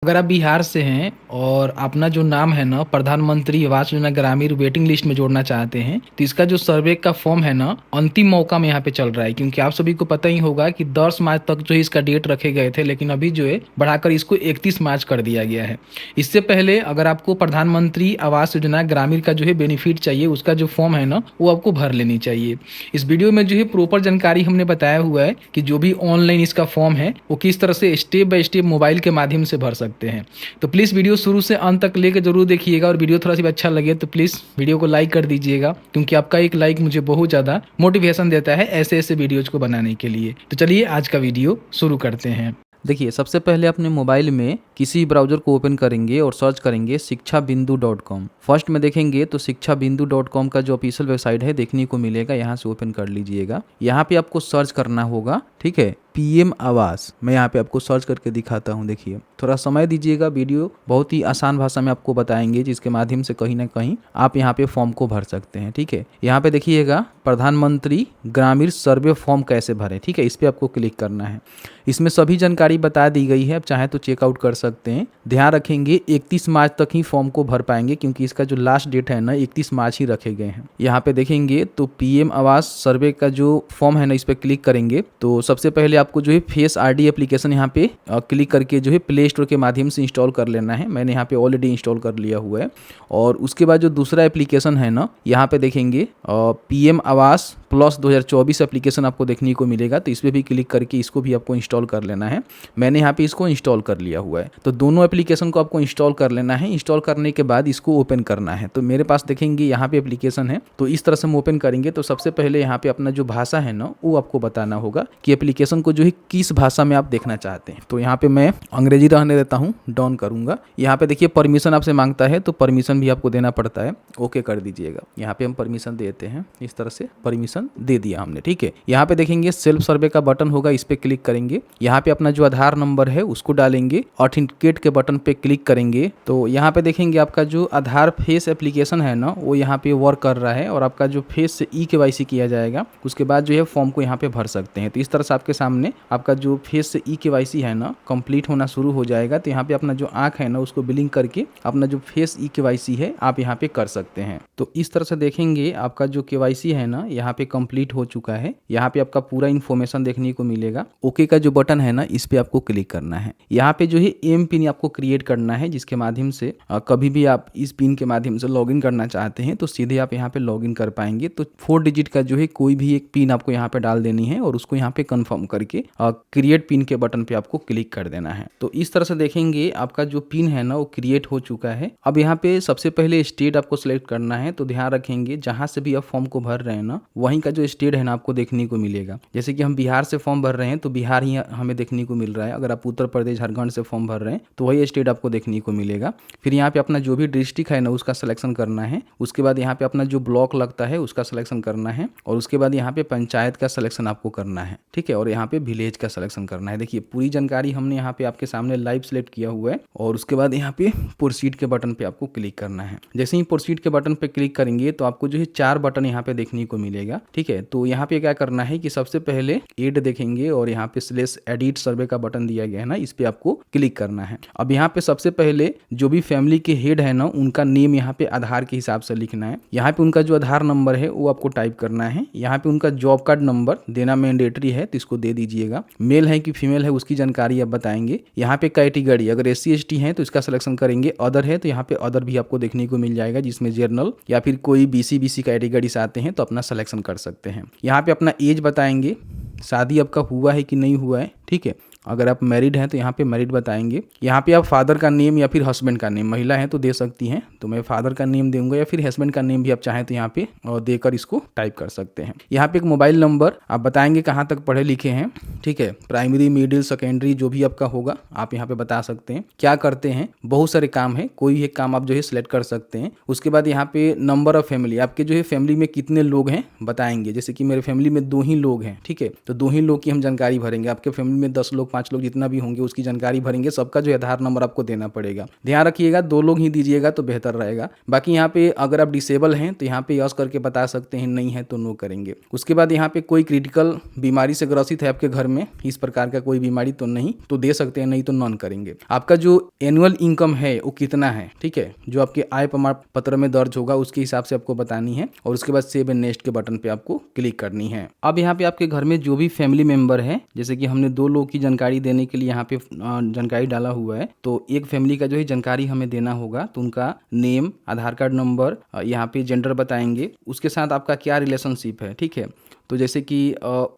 अगर आप बिहार से हैं और अपना जो नाम है ना प्रधानमंत्री आवास योजना ग्रामीण वेटिंग लिस्ट में जोड़ना चाहते हैं तो इसका जो सर्वे का फॉर्म है ना अंतिम मौका में यहाँ पे चल रहा है, क्योंकि आप सभी को पता ही होगा कि 10 मार्च तक जो है इसका डेट रखे गए थे, लेकिन अभी जो है बढ़ाकर इसको 31 मार्च कर दिया गया है। इससे पहले अगर आपको प्रधानमंत्री आवास योजना ग्रामीण का जो है बेनिफिट चाहिए, उसका जो फॉर्म है ना वो आपको भर लेनी चाहिए। इस वीडियो में जो है प्रॉपर जानकारी हमने बताया हुआ है कि जो भी ऑनलाइन इसका फॉर्म है वो किस तरह से स्टेप बाय स्टेप मोबाइल के माध्यम से भर सकते हैं। तो प्लीज़ वीडियो शुरू से अंत तक लेकर जरूर देखिएगा, और वीडियो थोड़ा सा भी अच्छा लगे तो प्लीज़ वीडियो को लाइक कर दीजिएगा, क्योंकि आपका एक लाइक मुझे बहुत ज़्यादा मोटिवेशन देता है ऐसे ऐसे वीडियोज़ को बनाने के लिए। तो चलिए आज का वीडियो शुरू करते हैं। देखिए, सबसे पहले अपने मोबाइल में किसी ब्राउज़र को ओपन करेंगे और सर्च करेंगे शिक्षाबिंदु.com। फर्स्ट में देखेंगे तो शिक्षाबिंदु.com का जो ऑफिशियल वेबसाइट है देखने को मिलेगा, यहाँ से ओपन कर लीजिएगा। यहाँ पे आपको सर्च करना होगा, ठीक है, पीएम आवास। मैं यहाँ पे आपको सर्च करके दिखाता हूँ। देखिए, थोड़ा समय दीजिएगा, वीडियो बहुत ही आसान भाषा में आपको बताएंगे जिसके माध्यम से कहीं ना कहीं आप यहाँ पे फॉर्म को भर सकते हैं। ठीक है, यहाँ पे देखिएगा प्रधानमंत्री ग्रामीण सर्वे फॉर्म कैसे भरें, ठीक है, इस पर आपको क्लिक करना है। इसमें सभी जानकारी बता दी गई है, आप चाहे तो चेकआउट कर सकते हैं। ध्यान रखेंगे 31 मार्च तक ही फॉर्म को भर पाएंगे, क्योंकि इसका जो लास्ट डेट है ना 31 मार्च ही रखे गए हैं। यहाँ पे देखेंगे तो पीएम आवास सर्वे का जो फॉर्म है ना इस पर क्लिक करेंगे तो सबसे पहले आपको जो है फेस आरडी एप्लीकेशन यहाँ पे क्लिक करके जो है प्ले स्टोर के माध्यम से इंस्टॉल कर लेना है। मैंने यहाँ पे ऑलरेडी इंस्टॉल कर लिया हुआ है। और उसके बाद जो दूसरा एप्लीकेशन है ना, यहाँ पे देखेंगे पीएम आवास प्लस 2024 एप्लीकेशन आपको देखने को मिलेगा, तो इस पर भी क्लिक करके इसको भी आपको इंस्टॉल कर लेना है। मैंने यहाँ पे इसको इंस्टॉल कर लिया हुआ है। तो दोनों एप्लीकेशन को आपको इंस्टॉल कर लेना है। इंस्टॉल करने के बाद इसको ओपन करना है। तो मेरे पास देखेंगे यहाँ पे एप्लीकेशन है, तो इस तरह से हम ओपन करेंगे तो सबसे पहले यहाँ पे अपना जो भाषा है ना वो आपको बताना होगा कि एप्लीकेशन को जो है किस भाषा में आप देखना चाहते हैं। तो यहाँ पे मैं अंग्रेजी रहने देता हूँ, डॉन करूँगा। यहाँ पे देखिए परमिशन आपसे मांगता है, तो परमिशन भी आपको देना पड़ता है, ओके कर दीजिएगा। यहाँ पे हम परमिशन देते हैं, इस तरह से परमिशन दे दिया हमने। ठीक है, यहाँ पे देखेंगे सेल्फ सर्वे का बटन होगा, इस पे क्लिक करेंगे। यहाँ पे अपना जो आधार नंबर है उसको डालेंगे, ऑथेंटिकेट के बटन पे क्लिक करेंगे। तो यहाँ पे देखेंगे आपका जो आधार फेस एप्लीकेशन है ना वो यहाँ पे वर्क कर रहा है, और आपका जो फेस से ई-केवाईसी किया जाएगा, उसके बाद जो है फॉर्म को यहाँ पे भर सकते हैं। तो इस तरह से आपके सामने आपका जो फेस से ई-केवाईसी है ना कंप्लीट होना शुरू हो जाएगा। तो यहाँ पे अपना जो आंख है ना उसको ब्लिंक करके अपना जो फेस ई-केवाईसी है आप यहाँ पे कर सकते हैं। तो इस तरह से देखेंगे आपका जो केवाईसी है ना यहाँ पे कंप्लीट हो चुका है। यहाँ पे आपका पूरा इन्फॉर्मेशन देखने को मिलेगा। ओके का जो बटन है ना इस पे आपको क्लिक करना है। यहाँ पे जो है एम पिन आपको क्रिएट करना है, जिसके माध्यम से कभी भी आप इस पिन के माध्यम से लॉगिन करना चाहते हैं तो सीधे आप यहाँ पे लॉगिन कर पाएंगे। तो 4 डिजिट का जो है कोई भी एक पिन आपको यहाँ पे डाल देनी है और उसको यहाँ पे कंफर्म करके क्रिएट पिन के बटन पे आपको क्लिक कर देना है। तो इस तरह से देखेंगे आपका जो पिन है ना वो क्रिएट हो चुका है। अब यहाँ पे सबसे पहले स्टेट आपको सिलेक्ट करना है। तो ध्यान रखेंगे जहां से भी आप फॉर्म को भर रहे हैं ना वहीं का जो स्टेट है ना आपको देखने को मिलेगा। जैसे कि हम बिहार से फॉर्म भर रहे हैं तो बिहार ही हमें देखने को मिल रहा है। अगर आप उत्तर प्रदेश झारखंड से फॉर्म भर रहे हैं तो वही स्टेट आपको देखने को मिलेगा। फिर यहाँ पे अपना जो भी डिस्ट्रिक्ट है ना उसका सिलेक्शन करना है। उसके बाद यहाँ पे अपना जो ब्लॉक लगता है उसका सिलेक्शन करना है, और उसके बाद यहाँ पे पंचायत का सिलेक्शन आपको करना है। ठीक है, और यहाँ पे विलेज का सिलेक्शन करना है। देखिए पूरी जानकारी हमने यहाँ पे आपके सामने लाइव सिलेक्ट किया हुआ है, और उसके बाद यहाँ पे प्रोसीड के बटन पे आपको क्लिक करना है। जैसे ही प्रोसीड के बटन पे क्लिक करेंगे तो आपको जो है 4 बटन यहाँ पे देखने को मिलेगा। ठीक है, तो यहाँ पे क्या करना है कि सबसे पहले एड देखेंगे और यहाँ पे स्लेश एडिट सर्वे का बटन दिया गया है ना इस पे आपको क्लिक करना है। अब यहाँ पे सबसे पहले जो भी फैमिली के हेड है ना उनका नेम यहाँ पे आधार के हिसाब से लिखना है। यहाँ पे उनका जो आधार नंबर है वो आपको टाइप करना है। यहाँ पे उनका जॉब कार्ड नंबर देना मैंडेटरी है, तो इसको दे दीजिएगा। मेल है कि फीमेल है उसकी जानकारी आप बताएंगे। यहाँ पे कैटेगरी अगर SC ST है तो इसका सिलेक्शन करेंगे। अदर है तो यहाँ पे अदर भी आपको देखने को मिल जाएगा, जिसमें जनरल या फिर कोई BC कैटेगरी से आते हैं तो अपना सिलेक्शन कर सकते हैं। यहाँ पे अपना एज बताएंगे, शादी आपका हुआ है कि नहीं हुआ है। ठीक है, अगर आप मैरिड हैं तो यहाँ पे मैरिड बताएंगे। यहाँ पे आप फादर का नेम या फिर हस्बैंड का नेम, महिला है तो दे सकती हैं, तो मैं फादर का नेम दूंगा, या फिर हस्बैंड का नेम भी आप चाहें तो यहाँ पे देकर इसको टाइप कर सकते हैं। यहाँ पे एक मोबाइल नंबर आप बताएंगे कहाँ तक पढ़े लिखे हैं। ठीक है, प्राइमरी मिडिल सेकेंडरी जो भी आपका होगा आप यहाँ पे बता सकते हैं। क्या करते हैं, बहुत सारे काम है, कोई भी एक काम आप जो है सिलेक्ट कर सकते हैं। उसके बाद यहाँ पे नंबर ऑफ फैमिली, आपके जो है फैमिली में कितने लोग हैं बताएंगे। जैसे कि मेरे फैमिली में 2 ही लोग हैं। ठीक है, तो 2 ही लोग की हम जानकारी भरेंगे। आपके फैमिली में 10 लोग लोग 5 लोग जितना भी होंगे उसकी जानकारी भरेंगे, सबका जो आधार नंबर आपको देना पड़ेगा। ध्यान रखिएगा 2 लोग ही दीजिएगा तो बेहतर रहेगा। बाकी यहाँ पे अगर आप डिसेबल हैं तो यहाँ पे यस करके बता सकते हैं, नहीं है तो नो करेंगे। उसके बाद यहाँ पे कोई क्रिटिकल बीमारी से ग्रसित है आपके घर में, इस प्रकार का कोई बीमारी तो नहीं, तो दे सकते हैं, नहीं तो नॉन करेंगे। आपका जो एनुअल इनकम है वो कितना है, ठीक है, जो आपके आय प्रमाण पत्र में दर्ज होगा उसके हिसाब से आपको बतानी है और उसके बाद सेव एंड नेक्स्ट के बटन पे आपको क्लिक करनी है। अब यहाँ पे आपके घर में जो भी फैमिली मेंबर है, जैसे कि हमने 2 लोग की जानकारी देने के लिए यहाँ पे जानकारी डाला हुआ है, तो एक फैमिली का जो है जानकारी हमें देना होगा, तो उनका नेम, आधार कार्ड नंबर, यहाँ पे जेंडर बताएंगे, उसके साथ आपका क्या रिलेशनशिप है, ठीक है। तो जैसे कि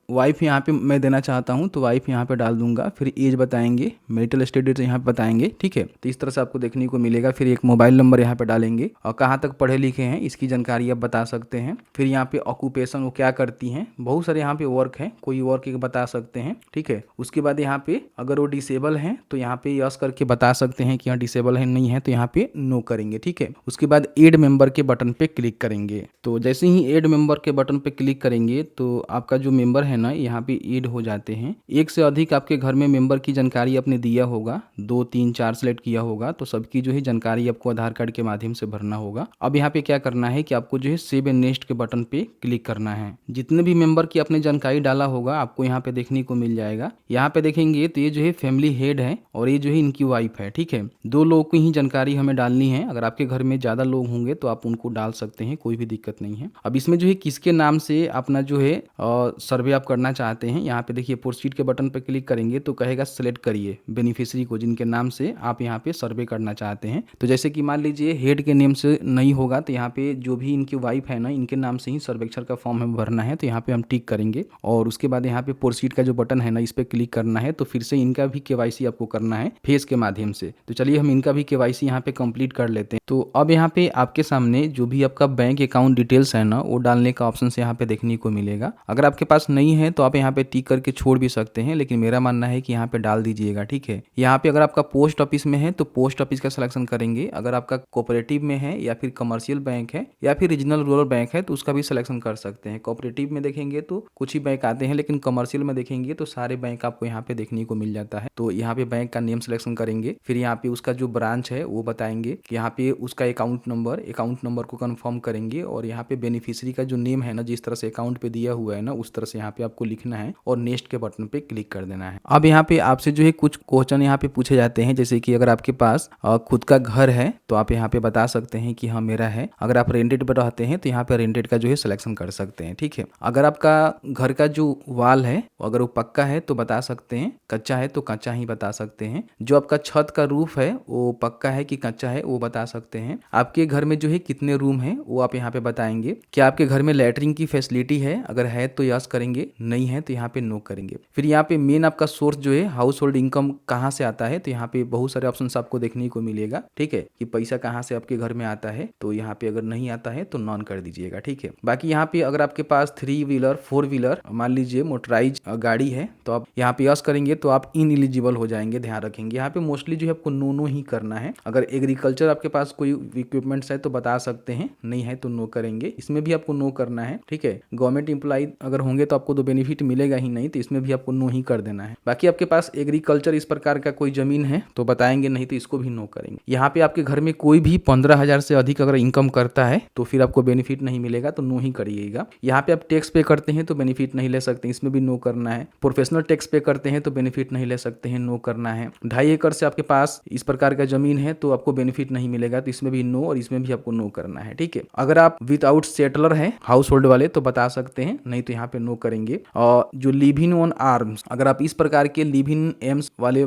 वाइफ यहाँ पे मैं देना चाहता हूँ तो वाइफ यहाँ पे डाल दूंगा, फिर एज बताएंगे, मैरिटल स्टेटस यहाँ पे बताएंगे, ठीक है। तो इस तरह से आपको देखने को मिलेगा। फिर एक मोबाइल नंबर यहाँ पे डालेंगे और कहाँ तक पढ़े लिखे हैं इसकी जानकारी आप बता सकते हैं। फिर यहाँ पे ऑक्यूपेशन वो क्या करती हैं, बहुत सारे यहाँ पे वर्क है, कोई वर्क एक बता सकते हैं, ठीक है। उसके बाद यहाँ पे अगर वो डिसेबल हैं तो यहाँ पे यस करके बता सकते हैं कि हाँ डिसेबल है, नहीं है तो यहाँ पे नो करेंगे, ठीक है। उसके बाद एड मेंबर के बटन पे क्लिक करेंगे। तो जैसे ही एड मेंबर के बटन पे क्लिक करेंगे तो आपका जो मेंबर है ना यहाँ पे ऐड हो जाते हैं। एक से अधिक आपके घर में मेंबर की जानकारी आपने दिया होगा, 2, 3, 4 सेलेक्ट किया होगा, तो सबकी जो है जानकारी आपको आधार कार्ड के माध्यम से भरना होगा। अब यहाँ पे क्या करना है कि आपको जो है सेव एंड नेक्स्ट के बटन पे क्लिक करना है। जितने भी मेंबर की आपने जानकारी डाला होगा आपको यहाँ पे देखने को मिल जाएगा। यहाँ पे देखेंगे तो ये जो है फैमिली हेड है और ये जो है इनकी वाइफ है, ठीक है। 2 लोगों की ही जानकारी हमें डालनी है। अगर आपके घर में ज्यादा लोग होंगे तो आप उनको डाल सकते हैं, कोई भी दिक्कत नहीं है। अब इसमें जो है किसके नाम से अपना जो है सर्वे आप करना चाहते हैं, यहाँ पे देखिए प्रोसीड के बटन पे क्लिक करेंगे तो कहेगा सेलेक्ट करिए बेनिफिशियरी को जिनके नाम से आप यहाँ पे सर्वे करना चाहते हैं। तो जैसे कि मान लीजिए हेड के नेम से नहीं होगा तो यहाँ पे जो भी इनकी वाइफ है ना इनके नाम से ही सर्वेक्षण का फॉर्म हमें भरना है, तो यहाँ पे हम टिक करेंगे और उसके बाद यहाँ पे प्रोसीड का जो बटन है ना इस पे क्लिक करना है। तो फिर से इनका भी केवाईसी आपको करना है फेस के माध्यम से। तो चलिए हम इनका भी केवाईसी यहाँ पे कंप्लीट कर लेते हैं। तो अब यहाँ पे आपके सामने जो भी आपका बैंक अकाउंट डिटेल्स है ना वो डालने का ऑप्शन यहाँ पे देखने को मिलेगा। अगर आपके पास नहीं है तो आप यहाँ पे टिक करके छोड़ भी सकते हैं, लेकिन मेरा मानना है कि यहाँ पे डाल दीजिएगा, ठीक है। यहाँ पे अगर आपका पोस्ट ऑफिस में है तो पोस्ट ऑफिस का सिलेक्शन करेंगे। अगर आपका कोऑपरेटिव में है या फिर कमर्शियल बैंक है या फिर रीजनल रूरल बैंक है तो उसका भी सिलेक्शन कर सकते हैं। कोऑपरेटिव में देखेंगे तो कुछ ही बैंक आते हैं, लेकिन कमर्शियल में देखेंगे तो सारे बैंक आपको यहाँ पे देखने को मिल जाता है। तो यहाँ पे बैंक का नेम सिलेक्शन करेंगे, फिर यहाँ पे उसका जो ब्रांच है वो बताएंगे, यहाँ पे उसका अकाउंट नंबर को कंफर्म करेंगे और यहाँ पे बेनिफिशियरी का जो नेम है ना जिस तरह से अकाउंट पे दिया हुआ है ना उस तरह से यहाँ पे आपको लिखना है और नेक्स्ट के बटन पे क्लिक कर देना है। अब यहाँ पे आपसे जो है कुछ क्वेश्चन यहाँ पे पूछे जाते हैं, जैसे कि अगर आपके पास खुद का घर है तो आप यहाँ पे बता सकते हैं कि हाँ मेरा है। अगर आप रेंटेड पर रहते हैं तो यहाँ पे रेंटेड का जो है सिलेक्शन कर सकते हैं, ठीक है। अगर आपका घर का जो वाल है अगर वो पक्का है तो बता सकते हैं, कच्चा है तो कच्चा ही बता सकते हैं। जो आपका छत का रूफ है वो पक्का है कि कच्चा है वो बता सकते हैं। आपके घर में जो है कितने रूम है वो आप यहाँ पे बताएंगे। क्या आपके घर में लैट्रिन की फैसिलिटी है, अगर है तो यस करेंगे, नहीं है तो यहाँ पे नो करेंगे। फिर यहाँ पे मेन आपका सोर्स जो है हाउस होल्ड इनकम कहाँ से आता है, तो यहाँ पे बहुत सारे ऑप्शंस आपको देखने को मिलेगा, ठीक है, कि पैसा कहाँ से आपके घर में आता है। तो यहाँ पे अगर नहीं आता है तो नॉन कर दीजिएगा, ठीक है। बाकी यहाँ पे अगर आपके पास 3 व्हीलर 4 व्हीलर मान लीजिए मोटराइज गाड़ी है तो आप यहाँ पे यस करेंगे तो आप इनएलिजिबल हो जाएंगे, ध्यान रखेंगे। यहाँ पे मोस्टली जो है आपको नो ही करना है। अगर एग्रीकल्चर आपके पास कोई इक्विपमेंट्स है तो बता सकते हैं, नहीं है तो नो करेंगे, इसमें भी आपको नो करना है, ठीक है। गवर्नमेंट एम्प्लॉय अगर होंगे तो आपको तो बेनिफिट मिलेगा ही नहीं, तो इसमें भी आपको नो ही कर देना है। बाकी आपके पास एग्रीकल्चर इस प्रकार का कोई जमीन है तो बताएंगे, नहीं तो इसको भी नो करेंगे। यहाँ पे आपके घर में कोई भी 15,000 से अधिक अगर इनकम करता है तो फिर आपको बेनिफिट नहीं मिलेगा, तो नो ही करिएगा। यहाँ पे आप टैक्स पे करते हैं तो बेनिफिट नहीं ले सकते, इसमें भी नो करना है। प्रोफेशनल टैक्स पे करते हैं तो बेनिफिट नहीं ले सकते हैं, नो करना है। 2.5 एकड़ से आपके पास इस प्रकार का जमीन है तो आपको बेनिफिट नहीं मिलेगा, तो इसमें भी नो और इसमें भी आपको नो करना है, ठीक है। अगर आप विदाउट सेटलर है हाउस होल्ड वाले तो बता सकते हैं, नहीं तो यहाँ पे नो करेंगे। और जो लिव इन ऑन आर्म्स, अगर आप इस प्रकार के लिव इन एम्स वाले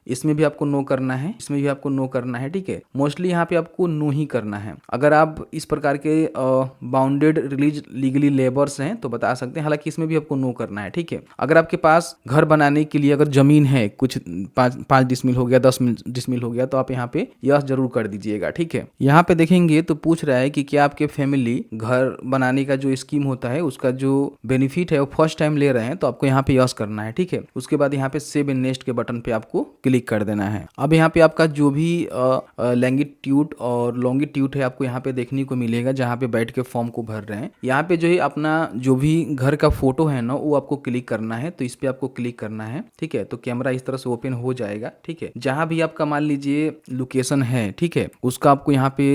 इसमें भी आपको नो करना है, इसमें भी आपको नो करना है, ठीक है। मोस्टली यहाँ पे आपको नो ही करना है। अगर आप इस प्रकार के बाउंडेड रिलीज लीगली लेबर्स हैं तो बता सकते हैं, हालांकि इसमें भी आपको नो करना है, ठीक है। अगर आपके पास घर बनाने के लिए अगर जमीन है कुछ 5 डिसमिल हो गया 10 डिसमिल हो गया तो आप यहाँ पे यस जरूर कर दीजिएगा, ठीक है। यहाँ पे देखेंगे तो पूछ रहा है कि क्या आपके फैमिली घर बनाने का जो स्कीम होता है उसका जो बेनिफिट है वो फर्स्ट टाइम ले रहे हैं तो आपको यहाँ पे यस करना है, ठीक है। उसके बाद यहाँ पे सेव इन नेक्स्ट के बटन पे आपको क्लिक कर देना है। अब यहाँ पे आपका जो भी लैंगिट्यूड और लॉन्गिट्यूड है आपको यहाँ पे देखने को मिलेगा, जहाँ पे बैठ के फॉर्म को भर रहे हैं। यहाँ पे जो है अपना जो भी घर का फोटो है ना वो आपको क्लिक करना है, तो इस पे आपको क्लिक करना है, ठीक है। तो कैमरा इस तरह से ओपन हो जाएगा, ठीक है। जहाँ भी आपका मान लीजिए लोकेशन है, ठीक है, उसका आपको यहाँ पे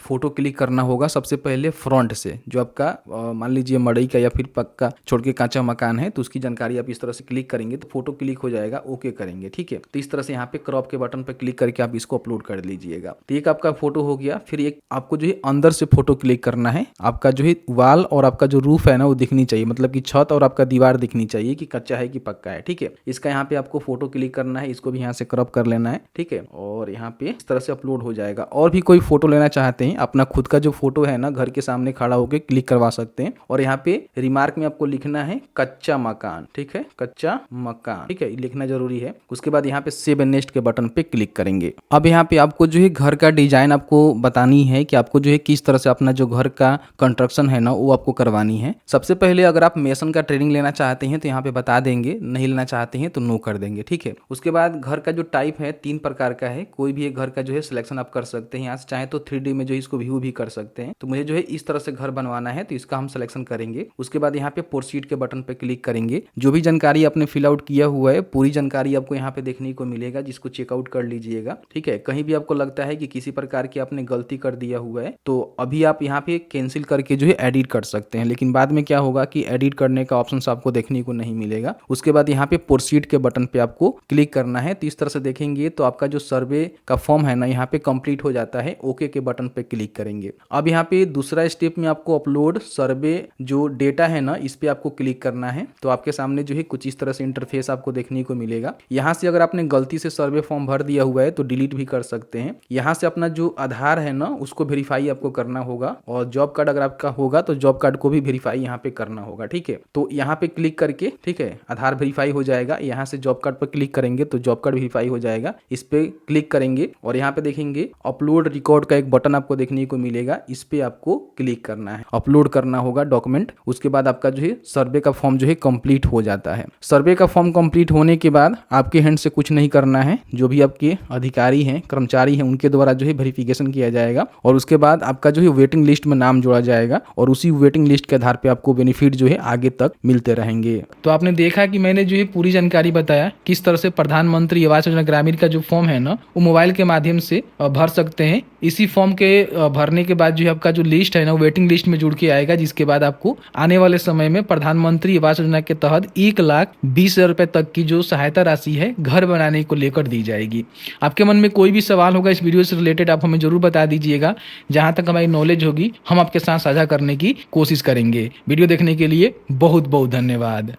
फोटो क्लिक करना होगा। सबसे पहले फ्रंट से जो आपका मान लीजिए मड़ई का या फिर पक्का छोड़ के कांचा मकान है तो उसकी जानकारी आप इस तरह से क्लिक करेंगे तो फोटो क्लिक हो जाएगा, ओके करेंगे, ठीक है। तो इस तरह से यहाँ पे क्रॉप के बटन पे क्लिक करके आप इसको अपलोड कर लीजिएगा। तो एक आपका फोटो हो गया। फिर एक आपको जो है अंदर से फोटो क्लिक करना है। आपका जो है वाल और आपका जो रूफ है ना वो दिखनी चाहिए, मतलब कि छत और आपका दीवार दिखनी चाहिए कि कच्चा है कि पक्का है, ठीक है। इसका यहाँ पे आपको फोटो क्लिक करना है, इसको भी यहाँ से क्रॉप कर लेना है, ठीक है। और यहाँ पे इस तरह से अपलोड हो जाएगा। और भी कोई फोटो लेना चाहते हैं, अपना खुद का जो फोटो है ना घर के सामने खड़ा होकर क्लिक करवा सकते हैं। और यहाँ पे रिमार्क में आपको लिखना है कच्चा मकान, ठीक है, कच्चा मकान, ठीक है, लिखना जरूरी है। उसके बाद यहाँ पे सेव एंड नेक्स्ट के बटन पे क्लिक करेंगे। अब यहाँ पे आपको जो है घर का डिजाइन आपको बतानी है कि आपको जो है किस तरह से अपना जो घर का कंस्ट्रक्शन है ना वो आपको करवानी है। सबसे पहले अगर आप मेसन का ट्रेनिंग लेना चाहते हैं तो यहाँ पे बता देंगे, नहीं लेना चाहते हैं तो नो कर देंगे, ठीक है। उसके बाद घर का जो टाइप है 3 प्रकार का है, कोई भी एक घर का जो है सिलेक्शन आप कर सकते हैं। यहाँ से चाहे तो 3D में जो है इसको व्यू भी कर सकते हैं। तो मुझे जो है इस तरह से घर बनवाना है तो इसका हम सिलेक्शन करेंगे। उसके बाद यहाँ पे प्रोसीड के बटन पे क्लिक करेंगे। जो भी जानकारी आपने फिल आउट किया हुआ है पूरी जानकारी आपको यहाँ पे देखने को मिलेगा, जिसको चेकआउट कर लीजिएगा, ठीक है। कहीं भी आपको लगता है कि किसी प्रकार की आपने गलती कर दिया हुआ है तो अभी आप यहाँ पे कैंसिल करके जो है एडिट कर सकते हैं, लेकिन बाद में क्या होगा कि एडिट करने का ऑप्शन आपको देखने को नहीं मिलेगा। उसके बाद यहाँ पे प्रोसीड के बटन पे आपको क्लिक करना है। तो इस तरह से देखेंगे तो आपका जो सर्वे का फॉर्म है ना यहाँ पे कंप्लीट हो जाता है। ओके के बटन पे क्लिक करेंगे। अब यहाँ पे दूसरा स्टेप में आपको अपलोड सर्वे जो डेटा है ना इस पे आपको क्लिक करना है। तो आपके सामने जो है कुछ इस तरह से इंटरफेस आपको देखने को मिलेगा। यहाँ से अगर आपने गलती से सर्वे फॉर्म भर दिया हुआ है तो डिलीट भी कर सकते हैं। यहाँ से अपना जो आधार है ना उसको वेरीफाई आपको करना होगा, और जॉब कार्ड अगर आपका होगा तो जॉब कार्ड को भी वेरीफाई यहाँ पे करना होगा, ठीक है। तो यहाँ पे क्लिक करके, ठीक है, आधार वेरीफाई हो जाएगा। यहाँ से जॉब कार्ड पर क्लिक करेंगे तो जॉब कार्ड वेरीफाई हो जाएगा। इस पे क्लिक करेंगे और यहाँ पे देखेंगे अपलोड रिकॉर्ड का एक बटन आपको देखने को मिलेगा, इस पे आपको क्लिक करना है, अपलोड करना होगा डॉक्यूमेंट। उसके बाद आपका जो है सर्वे का फॉर्म जो है कंप्लीट हो जाता है। सर्वे का फॉर्म कंप्लीट होने के बाद आपके हैंड से कुछ नहीं करना है, जो भी आपके अधिकारी हैं, कर्मचारी हैं, उनके द्वारा जो है वेरिफिकेशन किया जाएगा और उसके बाद आपका जो है वेटिंग लिस्ट में नाम जोड़ा जाएगा और उसी वेटिंग लिस्ट के आधार पे आपको बेनिफिट जो है आगे तक मिलते रहेंगे। तो आपने देखा कि मैंने जो है पूरी जानकारी बताया किस तरह से प्रधानमंत्री आवास योजना ग्रामीण का जो फॉर्म है ना वो मोबाइल के माध्यम से भर सकते हैं। इसी फॉर्म के भरने के बाद जो है आपका जो लिस्ट है ना वेटिंग लिस्ट में जुड़ के आएगा, जिसके बाद आपको आने वाले समय में प्रधानमंत्री आवास योजना के तहत 1,20,000 रुपए तक की जो सहायता राशि है घर बनाने को लेकर दी जाएगी। आपके मन में कोई भी सवाल होगा इस वीडियो से रिलेटेड आप हमें जरूर बता दीजिएगा। जहां तक हमारी नॉलेज होगी हम आपके साथ साझा करने की कोशिश करेंगे। वीडियो देखने के लिए बहुत बहुत धन्यवाद।